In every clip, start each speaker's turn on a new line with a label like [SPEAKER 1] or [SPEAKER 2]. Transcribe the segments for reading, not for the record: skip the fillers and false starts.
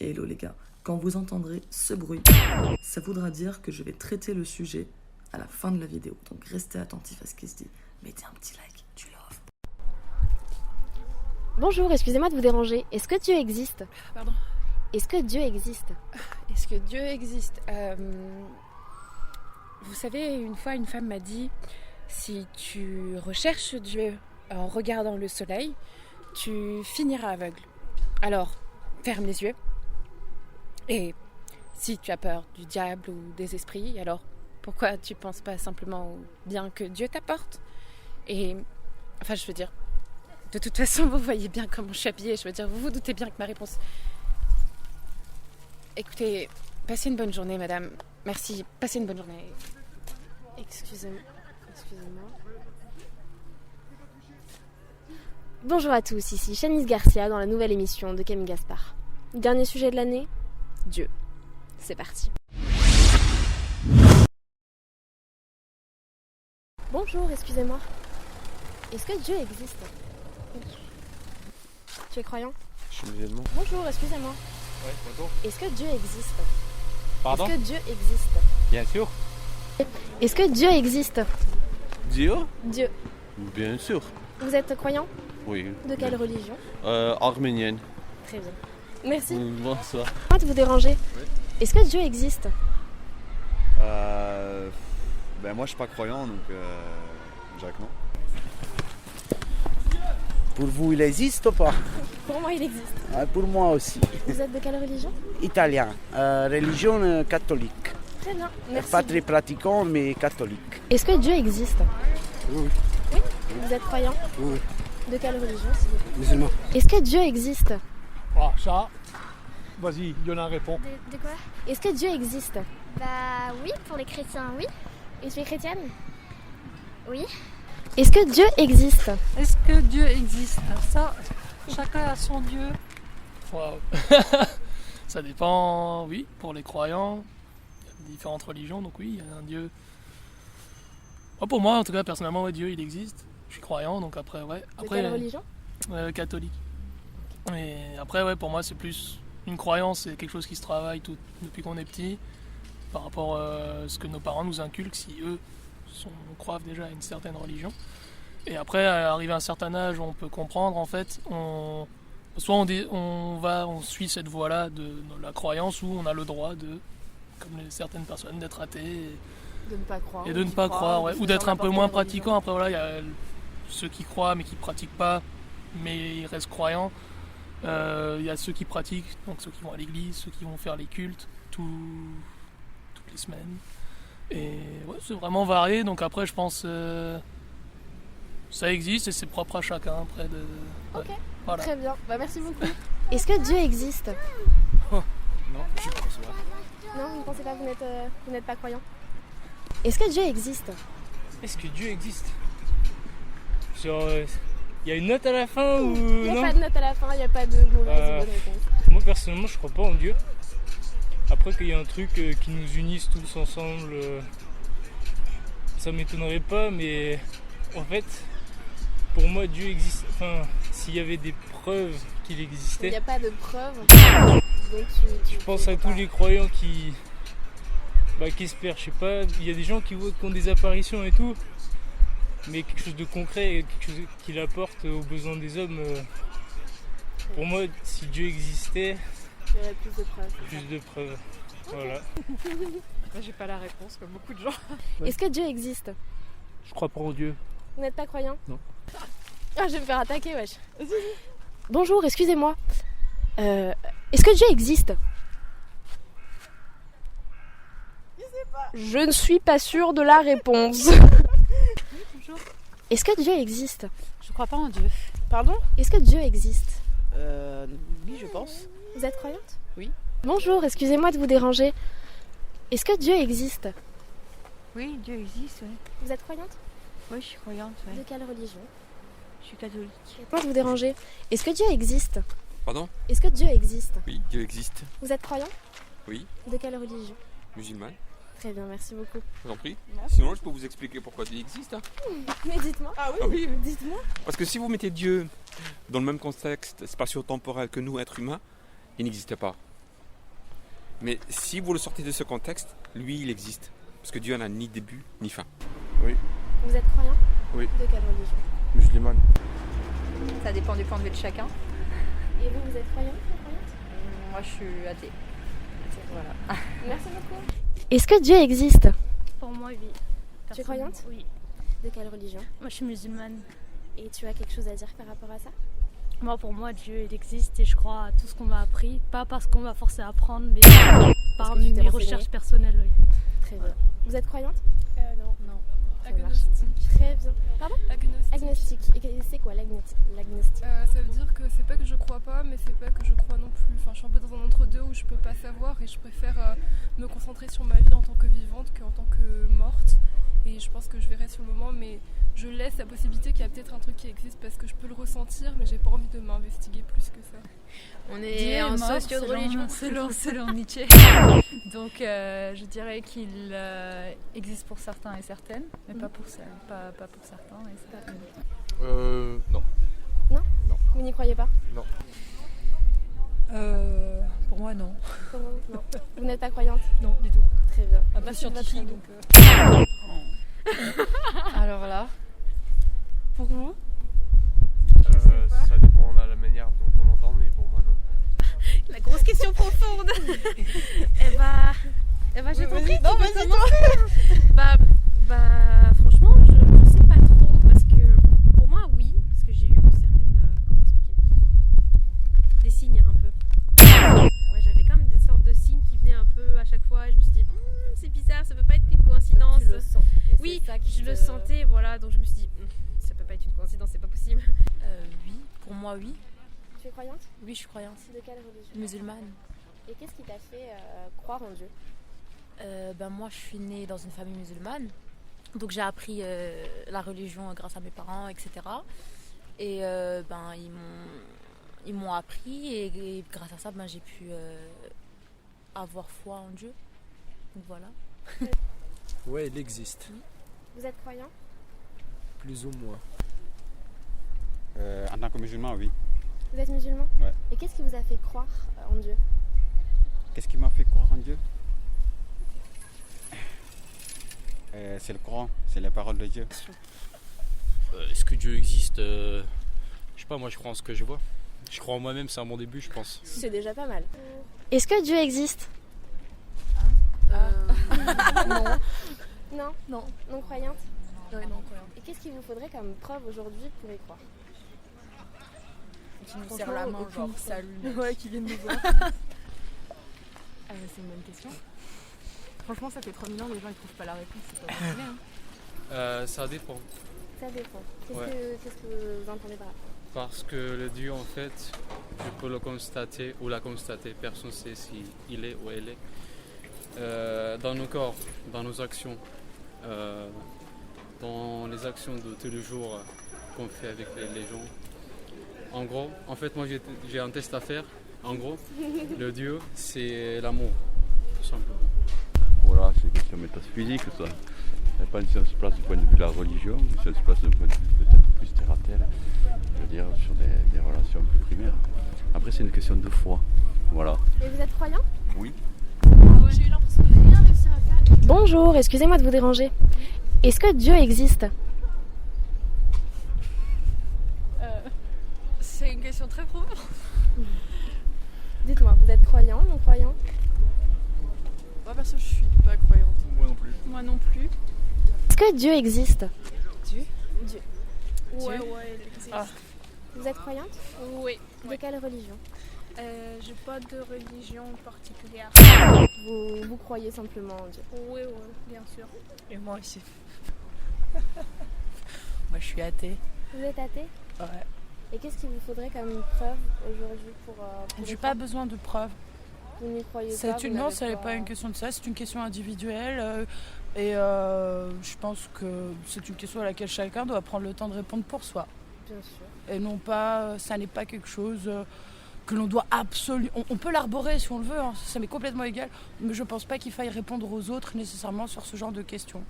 [SPEAKER 1] Hello les gars, quand vous entendrez ce bruit, ça voudra dire que je vais traiter le sujet à la fin de la vidéo. Donc restez attentifs à ce qui se dit. Mettez un petit like, du love.
[SPEAKER 2] Bonjour, excusez-moi de vous déranger. Est-ce que Dieu existe?
[SPEAKER 3] Pardon?
[SPEAKER 2] Est-ce que Dieu existe?
[SPEAKER 3] Est-ce que Dieu existe? Vous savez, une fois, une femme m'a dit, si tu recherches Dieu en regardant le soleil, tu finiras aveugle. Alors, ferme les yeux. Et si tu as peur du diable ou des esprits, alors pourquoi tu ne penses pas simplement au bien que Dieu t'apporte? Et, enfin, je veux dire, de toute façon, vous voyez bien comment je suis habillée. Je veux dire, vous vous doutez bien que ma réponse... Écoutez, passez une bonne journée, madame. Merci, passez une bonne journée.
[SPEAKER 2] Excusez-moi. Bonjour à tous, ici Shanice Garcia dans la nouvelle émission de Camille Gaspard. Dernier sujet de l'année, Dieu. C'est parti. Bonjour, excusez-moi. Est-ce que Dieu existe? Tu es croyant?
[SPEAKER 4] Je suis musulman.
[SPEAKER 2] Bonjour, excusez-moi.
[SPEAKER 4] Ouais, bonjour.
[SPEAKER 2] Est-ce que Dieu existe?
[SPEAKER 4] Pardon?
[SPEAKER 2] Est-ce que Dieu existe?
[SPEAKER 4] Bien sûr.
[SPEAKER 2] Est-ce que Dieu existe?
[SPEAKER 4] Dieu?
[SPEAKER 2] Dieu.
[SPEAKER 4] Bien sûr.
[SPEAKER 2] Vous êtes croyant?
[SPEAKER 4] Oui.
[SPEAKER 2] De quelle religion?
[SPEAKER 4] Arménienne.
[SPEAKER 2] Très bien. Merci.
[SPEAKER 4] Bonsoir.
[SPEAKER 2] Pas de vous déranger.
[SPEAKER 5] Oui.
[SPEAKER 2] Est-ce que Dieu existe?
[SPEAKER 5] Moi je suis pas croyant donc Jacques non.
[SPEAKER 6] Pour vous, il existe ou pas?
[SPEAKER 2] Pour moi, il existe.
[SPEAKER 6] Pour moi aussi.
[SPEAKER 2] Vous êtes de quelle religion?
[SPEAKER 6] Italien, religion catholique.
[SPEAKER 2] Très bien, merci.
[SPEAKER 6] Pas très pratiquant, mais catholique.
[SPEAKER 2] Est-ce que Dieu existe?
[SPEAKER 6] Oui.
[SPEAKER 2] Oui. Vous êtes croyant?
[SPEAKER 6] Oui.
[SPEAKER 2] De quelle religion, s'il vous plaît?
[SPEAKER 6] Musulman.
[SPEAKER 2] Est-ce que Dieu existe?
[SPEAKER 7] Ah, ça, vas-y, Yona répond.
[SPEAKER 8] De quoi?
[SPEAKER 2] Est-ce que Dieu existe?
[SPEAKER 8] Bah oui, pour les chrétiens, oui.
[SPEAKER 2] Et tu es chrétienne?
[SPEAKER 8] Oui.
[SPEAKER 2] Est-ce que Dieu existe?
[SPEAKER 9] Est-ce que Dieu existe? Ça, chacun a son Dieu.
[SPEAKER 7] Waouh. Ça dépend, oui, pour les croyants. Il y a différentes religions, donc oui, il y a un Dieu. Pour moi, en tout cas, personnellement, ouais, Dieu, il existe. Je suis croyant, donc après, ouais. Après,
[SPEAKER 2] de quelle religion?
[SPEAKER 7] Catholique. Et après, ouais, pour moi, c'est plus une croyance, c'est quelque chose qui se travaille depuis qu'on est petit, par rapport à ce que nos parents nous inculquent, si eux croient déjà à une certaine religion. Et après, arrivé à un certain âge, on peut comprendre, en fait, soit on suit cette voie-là de la croyance, ou on a le droit de, comme certaines personnes, d'être athée.
[SPEAKER 3] De ne pas croire.
[SPEAKER 7] Et de ne pas croire, ouais. Ou d'être un peu moins pratiquant. Après, voilà, il y a ceux qui croient mais qui ne pratiquent pas, mais ils restent croyants. Il y a ceux qui pratiquent, donc ceux qui vont à l'église, ceux qui vont faire les cultes toutes les semaines. Et ouais, c'est vraiment varié, donc après, je pense ça existe et c'est propre à chacun. Après
[SPEAKER 2] Ok,
[SPEAKER 7] voilà.
[SPEAKER 2] Très bien, bah, merci beaucoup. Est-ce que Dieu existe?
[SPEAKER 4] Non, je pense pas.
[SPEAKER 2] Non, vous ne pensez pas, vous n'êtes pas croyant? Est-ce que Dieu existe?
[SPEAKER 10] Est-ce que Dieu existe? Genre, il y a une note à la fin ou
[SPEAKER 2] Il n'y a
[SPEAKER 10] non?
[SPEAKER 2] pas de note à la fin, il n'y a pas de mauvaise ou bonne réponse.
[SPEAKER 10] Moi personnellement, je crois pas en Dieu. Après qu'il y ait un truc qui nous unisse tous ensemble, ça m'étonnerait pas, mais en fait, pour moi, Dieu existe. Enfin, s'il y avait des preuves qu'il
[SPEAKER 2] Il
[SPEAKER 10] existait.
[SPEAKER 2] n'y a pas de preuve. Donc
[SPEAKER 10] Je pense à tous les croyants qui espèrent, je sais pas, il y a des gens qui ont des apparitions et tout, mais quelque chose de concret, quelque chose qu'il apporte aux besoins des hommes. Pour moi, si Dieu existait,
[SPEAKER 2] il y aurait plus de preuves.
[SPEAKER 10] plus de preuves. Voilà.
[SPEAKER 3] Moi, j'ai pas la réponse, comme beaucoup de gens.
[SPEAKER 10] Ouais.
[SPEAKER 2] Est-ce que Dieu existe?
[SPEAKER 10] Je crois pas en Dieu.
[SPEAKER 2] Vous n'êtes pas croyant?
[SPEAKER 10] Non.
[SPEAKER 2] Ah, je vais me faire attaquer, wesh. Bonjour, excusez-moi. Est-ce que Dieu existe? Je ne suis pas sûre de la réponse.
[SPEAKER 9] Bonjour.
[SPEAKER 2] Est-ce que Dieu existe?
[SPEAKER 9] Je crois pas en Dieu.
[SPEAKER 2] Pardon? Est-ce que Dieu existe?
[SPEAKER 6] Oui, je pense.
[SPEAKER 2] Vous êtes croyante?
[SPEAKER 6] Oui.
[SPEAKER 2] Bonjour, excusez-moi de vous déranger. Est-ce que Dieu existe?
[SPEAKER 9] Oui, Dieu existe, oui.
[SPEAKER 2] Vous êtes croyante?
[SPEAKER 9] Oui, je suis croyante, oui.
[SPEAKER 2] De quelle religion?
[SPEAKER 9] Je suis catholique.
[SPEAKER 2] Moi de vous déranger. Est-ce que Dieu existe?
[SPEAKER 4] Pardon?
[SPEAKER 2] Est-ce que Dieu existe?
[SPEAKER 4] Oui, Dieu existe.
[SPEAKER 2] Vous êtes croyant?
[SPEAKER 4] Oui.
[SPEAKER 2] De quelle religion?
[SPEAKER 4] Musulman.
[SPEAKER 2] Très bien, merci beaucoup.
[SPEAKER 4] Je vous en prie. Sinon, je peux vous expliquer pourquoi Dieu existe. Hein.
[SPEAKER 2] Mais dites-moi.
[SPEAKER 4] Ah oui.
[SPEAKER 2] Dites-moi.
[SPEAKER 4] Parce que si vous mettez Dieu dans le même contexte spatio-temporel que nous, êtres humains, il n'existait pas. Mais si vous le sortez de ce contexte, lui, il existe. Parce que Dieu n'a ni début ni fin.
[SPEAKER 2] Vous êtes croyant?
[SPEAKER 11] Oui.
[SPEAKER 2] De quelle religion?
[SPEAKER 11] Musulmane.
[SPEAKER 12] Ça dépend du point de vue de chacun.
[SPEAKER 2] Et vous êtes croyant?
[SPEAKER 12] Moi, je suis athée. Voilà.
[SPEAKER 2] Merci beaucoup. Est-ce que Dieu existe?
[SPEAKER 13] Pour moi, oui.
[SPEAKER 2] Tu es croyante?
[SPEAKER 13] Oui.
[SPEAKER 2] De quelle religion?
[SPEAKER 13] Moi, je suis musulmane.
[SPEAKER 2] Et tu as quelque chose à dire par rapport à ça?
[SPEAKER 13] Moi, pour moi, Dieu, il existe et je crois à tout ce qu'on m'a appris. Pas parce qu'on m'a forcé à apprendre, mais par mes recherches personnelles. Oui.
[SPEAKER 2] Très bien. Vous êtes croyante?
[SPEAKER 13] Non.
[SPEAKER 2] Agnostique. Très bien. Pardon?
[SPEAKER 14] Agnostique.
[SPEAKER 2] Et c'est quoi l'agnostique?
[SPEAKER 14] Ça veut dire que c'est pas que je crois pas, mais c'est pas que je crois non plus. Enfin, je suis un peu dans un entre-deux où je peux pas savoir et je préfère me concentrer sur ma vie en tant que vivante qu'en tant que morte. Et je pense que je verrai sur le moment, mais je laisse la possibilité qu'il y a peut-être un truc qui existe parce que je peux le ressentir, mais j'ai pas envie de m'investiguer plus que ça.
[SPEAKER 12] On est en socio de religion.
[SPEAKER 9] Selon Nietzsche. Donc je dirais qu'il existe pour certains et certaines, mais pas pour certains et certaines.
[SPEAKER 11] Non.
[SPEAKER 2] Non? Vous n'y croyez pas?
[SPEAKER 11] Non.
[SPEAKER 9] Pour moi, non.
[SPEAKER 2] Pour vous, non. Vous n'êtes pas croyante?
[SPEAKER 9] Non, du tout.
[SPEAKER 2] Très bien.
[SPEAKER 9] Un peu
[SPEAKER 2] Merci de votre
[SPEAKER 9] scientifique,
[SPEAKER 2] avis.
[SPEAKER 9] donc...
[SPEAKER 14] Alors là, pour vous?
[SPEAKER 11] Ça dépend de la manière dont on l'entend, mais pour moi, non.
[SPEAKER 12] La grosse question profonde. J'ai compris.
[SPEAKER 14] Non, vas-y, toi.
[SPEAKER 12] Franchement, je sais pas trop parce que pour moi, oui, parce que j'ai eu certaines, comment expliquer, des signes un peu. Ouais, j'avais quand même des sortes de signes qui venaient un peu à chaque fois. Et je me suis dit, c'est bizarre, ça peut pas être qu'une coïncidence.
[SPEAKER 2] Tu le sens.
[SPEAKER 12] Oui, je le sentais, voilà, donc je me suis dit, ça peut pas être une coïncidence, c'est pas possible.
[SPEAKER 15] Oui, pour moi, oui.
[SPEAKER 2] Tu es croyante?
[SPEAKER 15] Oui, je suis croyante.
[SPEAKER 2] De quelle religion?
[SPEAKER 15] Musulmane.
[SPEAKER 2] Et qu'est-ce qui t'a fait croire en Dieu?
[SPEAKER 15] Moi, je suis née dans une famille musulmane. Donc, j'ai appris la religion grâce à mes parents, etc. Et ils m'ont appris et grâce à ça, j'ai pu avoir foi en Dieu. Donc, voilà.
[SPEAKER 11] Ouais, il existe.
[SPEAKER 2] Vous êtes croyant?
[SPEAKER 11] Plus ou moins.
[SPEAKER 5] En tant que musulman, oui.
[SPEAKER 2] Vous êtes musulman?
[SPEAKER 5] Ouais.
[SPEAKER 2] Et qu'est-ce qui vous a fait croire en Dieu?
[SPEAKER 5] Qu'est-ce qui m'a fait croire en Dieu? C'est le Coran, c'est les paroles de Dieu.
[SPEAKER 16] Est-ce que Dieu existe? Je sais pas, moi je crois en ce que je vois. Je crois en moi-même, c'est un bon début, je pense.
[SPEAKER 2] C'est déjà pas mal. Est-ce que Dieu existe? Non. Non croyante?
[SPEAKER 9] Oui, non croyante.
[SPEAKER 2] Et qu'est-ce qu'il vous faudrait comme preuve aujourd'hui pour y croire?
[SPEAKER 9] Qui nous serre la main, genre salut.
[SPEAKER 14] Ouais, qui viennent nous voir.
[SPEAKER 9] C'est une bonne question. Franchement, ça fait 3000 ans, les gens ils trouvent pas la réponse, c'est pas vrai. Hein.
[SPEAKER 16] Ça dépend.
[SPEAKER 2] Ça dépend. Qu'est-ce que vous entendez par là?
[SPEAKER 16] Parce que le Dieu, en fait, je peux le constater ou la constater. Personne ne sait s'il est ou elle est. Dans nos corps, dans nos actions, dans les actions de tous les jours qu'on fait avec les gens. En gros, en fait, moi j'ai un test à faire. En gros, le Dieu, c'est l'amour, tout simplement.
[SPEAKER 5] Voilà, c'est une question métaphysique, ça. Il n'y a pas une seule place du point de vue de la religion, une seule place d'un point de vue peut-être plus terre à terre, je veux dire, sur des relations plus primaires. Après, c'est une question de foi, voilà.
[SPEAKER 2] Et vous êtes croyant?
[SPEAKER 5] Oui.
[SPEAKER 14] J'ai eu l'impression de rien réussir à faire.
[SPEAKER 2] Bonjour, excusez-moi de vous déranger. Est-ce que Dieu existe?
[SPEAKER 14] C'est une question très profonde.
[SPEAKER 2] Dites-moi, vous êtes croyant, non croyant?
[SPEAKER 14] Moi perso, je suis pas croyante.
[SPEAKER 11] Moi non plus.
[SPEAKER 14] Moi non plus.
[SPEAKER 2] Est-ce que Dieu existe?
[SPEAKER 14] Dieu.
[SPEAKER 13] Ouais, il existe.
[SPEAKER 2] Vous êtes croyante?
[SPEAKER 13] Oui.
[SPEAKER 2] De quelle religion?
[SPEAKER 13] J'ai pas de religion particulière.
[SPEAKER 2] Vous croyez simplement en Dieu?
[SPEAKER 13] Oui, bien sûr.
[SPEAKER 9] Et moi aussi. Moi je suis athée.
[SPEAKER 2] Vous êtes athée?
[SPEAKER 9] Ouais.
[SPEAKER 2] Et qu'est-ce qu'il vous faudrait comme preuve aujourd'hui pour
[SPEAKER 9] J'ai pas besoin de preuves.
[SPEAKER 2] Vous n'y croyez pas?
[SPEAKER 9] Non, ce n'est pas une question de ça, c'est une question individuelle. Je pense que c'est une question à laquelle chacun doit prendre le temps de répondre pour soi.
[SPEAKER 2] Bien sûr.
[SPEAKER 9] Et non pas, ça n'est pas quelque chose que l'on doit absolument... On peut l'arborer si on le veut, hein, ça m'est complètement égal. Mais je pense pas qu'il faille répondre aux autres nécessairement sur ce genre de questions.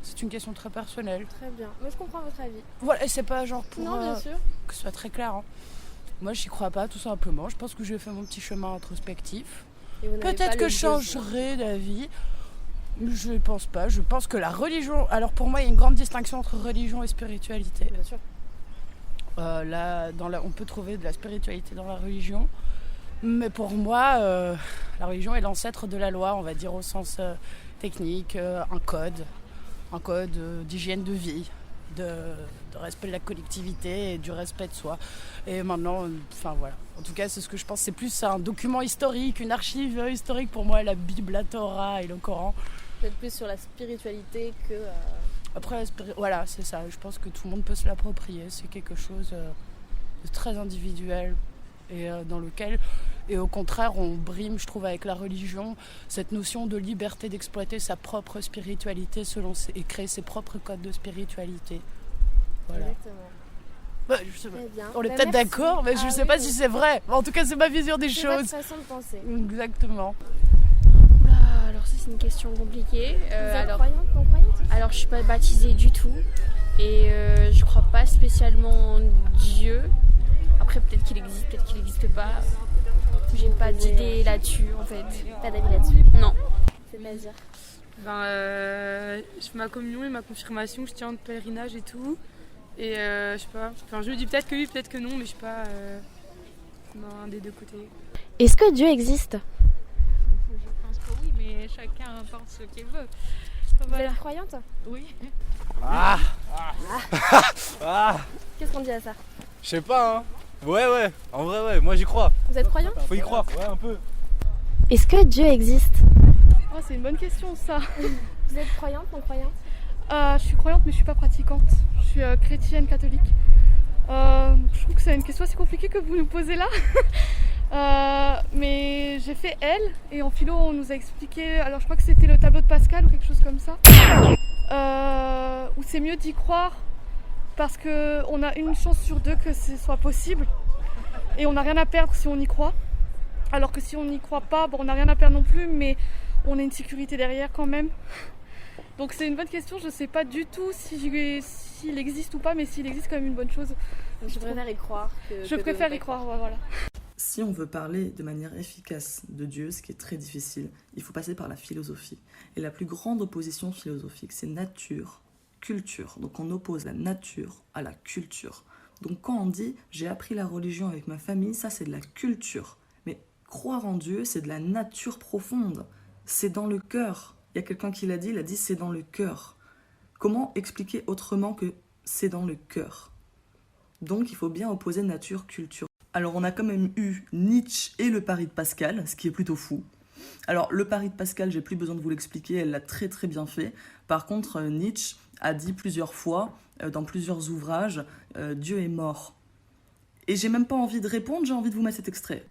[SPEAKER 9] C'est une question très personnelle.
[SPEAKER 2] Très bien, mais je comprends votre avis.
[SPEAKER 9] Voilà, et c'est pas genre pour
[SPEAKER 2] non, bien sûr.
[SPEAKER 9] Que ce soit très clair. Hein. Moi, j'y crois pas, tout simplement. Je pense que j'ai fait mon petit chemin introspectif.
[SPEAKER 2] Et vous n'avez pas
[SPEAKER 9] Peut-être
[SPEAKER 2] le
[SPEAKER 9] que je
[SPEAKER 2] besoin.
[SPEAKER 9] changerai d'avis. Je pense pas. Je pense que la religion... Alors pour moi, il y a une grande distinction entre religion et spiritualité.
[SPEAKER 2] Bien sûr.
[SPEAKER 9] On peut trouver de la spiritualité dans la religion. Mais pour moi, la religion est l'ancêtre de la loi, on va dire au sens technique, un code d'hygiène de vie, de respect de la collectivité et du respect de soi. Et maintenant, enfin voilà. En tout cas, c'est ce que je pense. C'est plus un document historique, une archive historique pour moi, la Bible, la Torah et le Coran.
[SPEAKER 2] Peut-être plus sur la spiritualité que...
[SPEAKER 9] Après, voilà, c'est ça. Je pense que tout le monde peut se l'approprier. C'est quelque chose de très individuel et dans lequel, et au contraire, on brime, je trouve, avec la religion, cette notion de liberté d'exploiter sa propre spiritualité et créer ses propres codes de spiritualité. Voilà.
[SPEAKER 2] Exactement.
[SPEAKER 9] Bah, je sais pas.
[SPEAKER 2] Très bien.
[SPEAKER 9] On est
[SPEAKER 2] Bah,
[SPEAKER 9] peut-être
[SPEAKER 2] merci.
[SPEAKER 9] d'accord, mais je ne sais pas si c'est vrai. En tout cas, c'est ma vision des
[SPEAKER 2] C'est
[SPEAKER 9] choses.
[SPEAKER 2] votre façon de penser.
[SPEAKER 9] Exactement.
[SPEAKER 12] Oula, alors ça c'est une question compliquée.
[SPEAKER 2] Vous êtes
[SPEAKER 12] Alors,
[SPEAKER 2] croyante, non croyante?
[SPEAKER 12] alors je suis pas baptisée du tout et je crois pas spécialement en Dieu. Après peut-être qu'il existe, peut-être qu'il n'existe pas. J'ai pas d'idée là-dessus en fait.
[SPEAKER 2] Pas d'avis là-dessus?
[SPEAKER 12] Non.
[SPEAKER 2] C'est-à-dire?
[SPEAKER 17] Je fais ma communion et ma confirmation, je tiens de pèlerinage et tout. Et je sais pas, enfin, je me dis peut-être que oui, peut-être que non, mais je sais pas un des deux côtés.
[SPEAKER 2] Est-ce que Dieu existe?
[SPEAKER 18] Je pense que oui, mais chacun pense ce qu'il veut.
[SPEAKER 2] Vous êtes croyante?
[SPEAKER 18] Oui.
[SPEAKER 2] Qu'est-ce qu'on dit à ça?
[SPEAKER 19] Je sais pas, hein. Ouais, en vrai, ouais, moi j'y crois.
[SPEAKER 2] Vous êtes croyant?
[SPEAKER 19] Faut y croire, ouais, un peu.
[SPEAKER 2] Est-ce que Dieu existe?
[SPEAKER 14] Oh, c'est une bonne question ça.
[SPEAKER 2] Vous êtes croyante, non croyante?
[SPEAKER 14] Je suis croyante mais je suis pas pratiquante. Je suis chrétienne catholique. Je trouve que c'est une question assez compliquée que vous nous posez là. Mais j'ai fait L et en philo on nous a expliqué, alors je crois que c'était le tableau de Pascal ou quelque chose comme ça, où c'est mieux d'y croire parce qu'on a une chance sur deux que ce soit possible et on n'a rien à perdre si on y croit. Alors que si on n'y croit pas, bon, on n'a rien à perdre non plus, mais on a une sécurité derrière quand même. Donc c'est une bonne question, je sais pas du tout s'il existe ou pas, mais s'il existe, quand même une bonne chose.
[SPEAKER 2] Je préfère y croire que...
[SPEAKER 14] Je préfère y croire, ouais, voilà.
[SPEAKER 1] Si on veut parler de manière efficace de Dieu, ce qui est très difficile, il faut passer par la philosophie. Et la plus grande opposition philosophique, c'est nature, culture. Donc on oppose la nature à la culture. Donc quand on dit « j'ai appris la religion avec ma famille », ça c'est de la culture. Mais croire en Dieu, c'est de la nature profonde. C'est dans le cœur. Il y a quelqu'un qui l'a dit, il a dit « c'est dans le cœur ». Comment expliquer autrement que c'est dans le cœur? Donc il faut bien opposer nature-culture. Alors on a quand même eu Nietzsche et le pari de Pascal, ce qui est plutôt fou. Alors le pari de Pascal, j'ai plus besoin de vous l'expliquer, elle l'a très très bien fait. Par contre, Nietzsche a dit plusieurs fois, dans plusieurs ouvrages, Dieu est mort. Et j'ai même pas envie de répondre, j'ai envie de vous mettre cet extrait.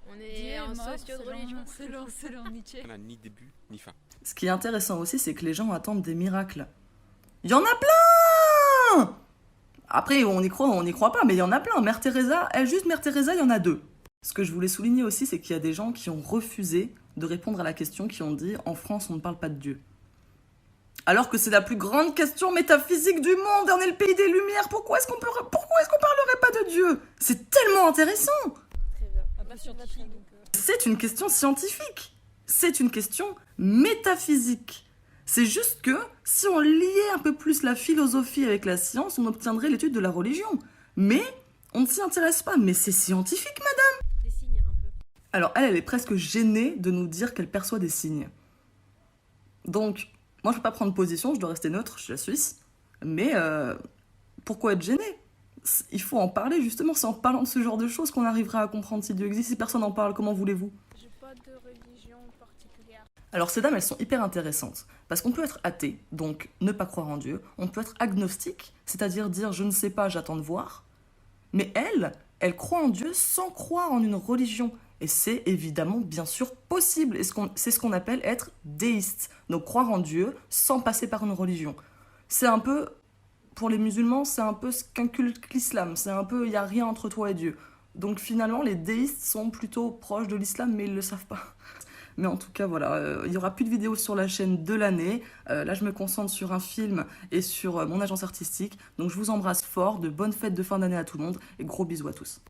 [SPEAKER 18] On est en socio de religion selon Nietzsche.
[SPEAKER 4] On n'a ni début ni fin.
[SPEAKER 1] Ce qui est intéressant aussi, c'est que les gens attendent des miracles. Il y en a plein! Après, on y croit pas, mais il y en a plein. Mère Teresa, juste Mère Teresa, il y en a 2. Ce que je voulais souligner aussi, c'est qu'il y a des gens qui ont refusé de répondre à la question, qui ont dit « En France, on ne parle pas de Dieu ». Alors que c'est la plus grande question métaphysique du monde, on est le pays des Lumières, pourquoi est-ce qu'on parlerait pas de Dieu? C'est tellement intéressant! C'est une question scientifique, c'est une question métaphysique. C'est juste que si on liait un peu plus la philosophie avec la science, on obtiendrait l'étude de la religion. Mais on ne s'y intéresse pas. Mais c'est scientifique, madame!
[SPEAKER 12] Des signes un peu.
[SPEAKER 1] Alors elle est presque gênée de nous dire qu'elle perçoit des signes. Donc, moi je ne peux pas prendre position, je dois rester neutre, je suis la Suisse. Mais pourquoi être gênée? Il faut en parler justement, c'est en parlant de ce genre de choses qu'on arrivera à comprendre si Dieu existe. Si personne n'en parle, comment voulez-vous?
[SPEAKER 14] J'ai pas de religion particulière.
[SPEAKER 1] Alors ces dames, elles sont hyper intéressantes, parce qu'on peut être athée, donc ne pas croire en Dieu, on peut être agnostique, c'est-à-dire dire je ne sais pas, j'attends de voir, mais elle croit en Dieu sans croire en une religion, et c'est évidemment bien sûr possible, et c'est ce qu'on appelle être déiste, donc croire en Dieu sans passer par une religion. C'est un peu, pour les musulmans, c'est un peu ce qu'inculque l'islam, c'est un peu il n'y a rien entre toi et Dieu. Donc finalement, les déistes sont plutôt proches de l'islam, mais ils ne le savent pas. Mais en tout cas, voilà, il n'y aura plus de vidéos sur la chaîne de l'année. Là, je me concentre sur un film et sur mon agence artistique. Donc, je vous embrasse fort, de bonnes fêtes de fin d'année à tout le monde et gros bisous à tous.